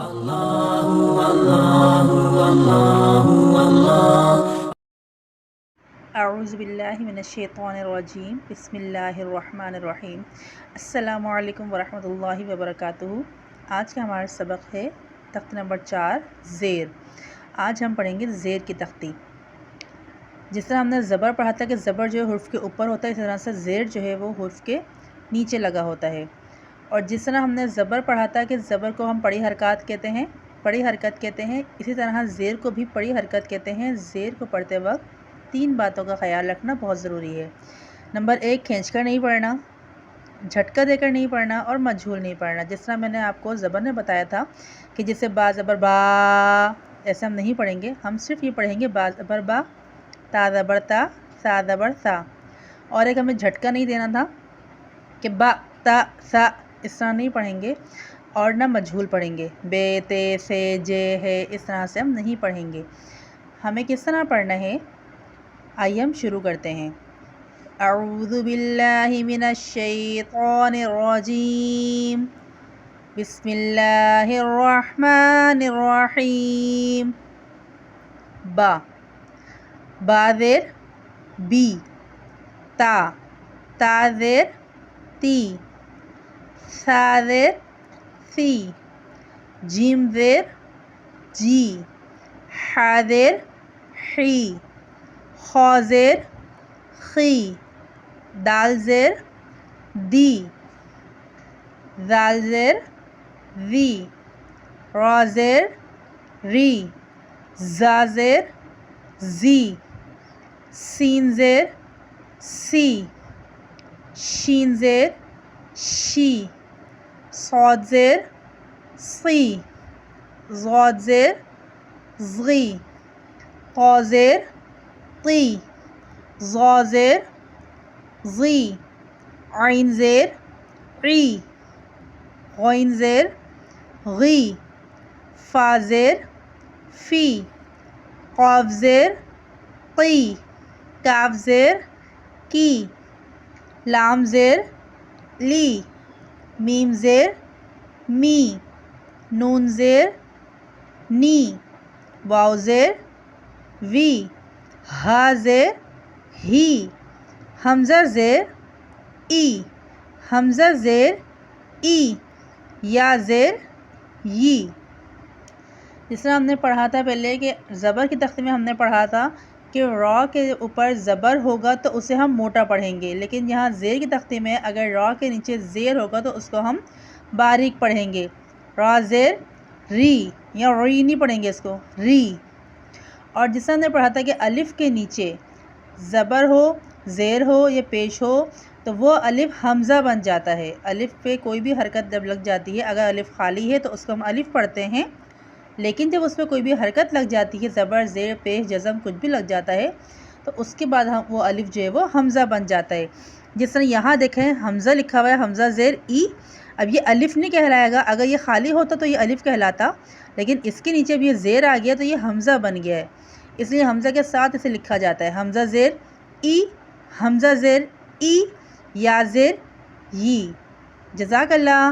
اعوذ باللہ من الشیطان الرجیم، بسم اللہ الرحمن الرحیم۔ السلام علیکم ورحمۃ اللہ وبرکاتہ۔ آج کا ہمارا سبق ہے تختی نمبر 4 زیر۔ آج ہم پڑھیں گے زیر کی تختی۔ جس طرح ہم نے زبر پڑھا تھا کہ زبر جو ہے حرف کے اوپر ہوتا ہے، اس طرح سے زیر جو ہے وہ حرف کے نیچے لگا ہوتا ہے۔ اور جس طرح ہم نے زبر پڑھا تھا کہ زبر کو ہم پڑی حرکات کہتے ہیں، پڑی حرکت کہتے ہیں، اسی طرح زیر کو بھی پڑی حرکت کہتے ہیں۔ زیر کو پڑھتے وقت 3 باتوں کا خیال رکھنا بہت ضروری ہے۔ نمبر 1، کھینچ کر نہیں پڑھنا، جھٹکا دے کر نہیں پڑھنا اور مجھول نہیں پڑھنا۔ جس طرح میں نے آپ کو زبر نے بتایا تھا کہ جسے با زبر با، ایسے ہم نہیں پڑھیں گے، ہم صرف یہ پڑھیں گے با زبر با، تا زبر تا، سا زبر سا۔ اور ایک ہمیں جھٹکا نہیں دینا تھا کہ با تا سا، اس طرح نہیں پڑھیں گے، اور نہ مجھول پڑھیں گے، بے تے سے جے ہے، اس طرح سے ہم نہیں پڑھیں گے۔ ہمیں کس طرح پڑھنا ہے، آئیے ہم شروع کرتے ہیں۔ اعوذ باللہ من الشیطان الرجیم، بسم اللہ الرحمن الرحیم۔ با، با زیر بی، تا، تا زیر تی، سا زیر سی، جیم زیر جی، حا زیر حی، خا زیر خی، دال زیر دی، زال زیر زی، را زیر ری، زا زیر زی، سین زیر سی، شین زیر شی، صاد زیر صی، ضاد زیر ضی، طا زیر طی، ظا زیر ظی، عین زیر عی، غین زیر غی، فا زیر فی، قاف زیر قی، کاف زیر کی، لام زیر لی، میم زیر می، نون زیر نی، واو زیر وی، ہا زیر ہی، حمزہ زیر ای، حمزہ زیر ای، یا زیر یی۔ جس طرح ہم نے پڑھا تھا پہلے کہ زبر کی تختی میں ہم نے پڑھا تھا کہ را کے اوپر زبر ہوگا تو اسے ہم موٹا پڑھیں گے، لیکن یہاں زیر کی تختی میں اگر را کے نیچے زیر ہوگا تو اس کو ہم باریک پڑھیں گے۔ را زیر ری، یا ری نہیں پڑھیں گے، اس کو ری۔ اور جس طرح ہم نے پڑھا تھا کہ الف کے نیچے زبر ہو، زیر ہو یا پیش ہو تو وہ الف حمزہ بن جاتا ہے۔ الف پہ کوئی بھی حرکت جب لگ جاتی ہے، اگر الف خالی ہے تو اس کو ہم الف پڑھتے ہیں، لیکن جب اس پہ کوئی بھی حرکت لگ جاتی ہے، زبر، زیر، پیش، جزم کچھ بھی لگ جاتا ہے تو اس کے بعد وہ الف جو ہے وہ حمزہ بن جاتا ہے۔ جس طرح یہاں دیکھیں حمزہ لکھا ہوا ہے، حمزہ زیر ای، اب یہ الف نہیں کہلائے گا، اگر یہ خالی ہوتا تو یہ الف کہلاتا، لیکن اس کے نیچے بھی یہ زیر آ گیا تو یہ حمزہ بن گیا ہے، اس لیے حمزہ کے ساتھ اسے لکھا جاتا ہے، حمزہ زیر ای، حمزہ زیر ای، یا زیر یی۔ جزاک اللہ۔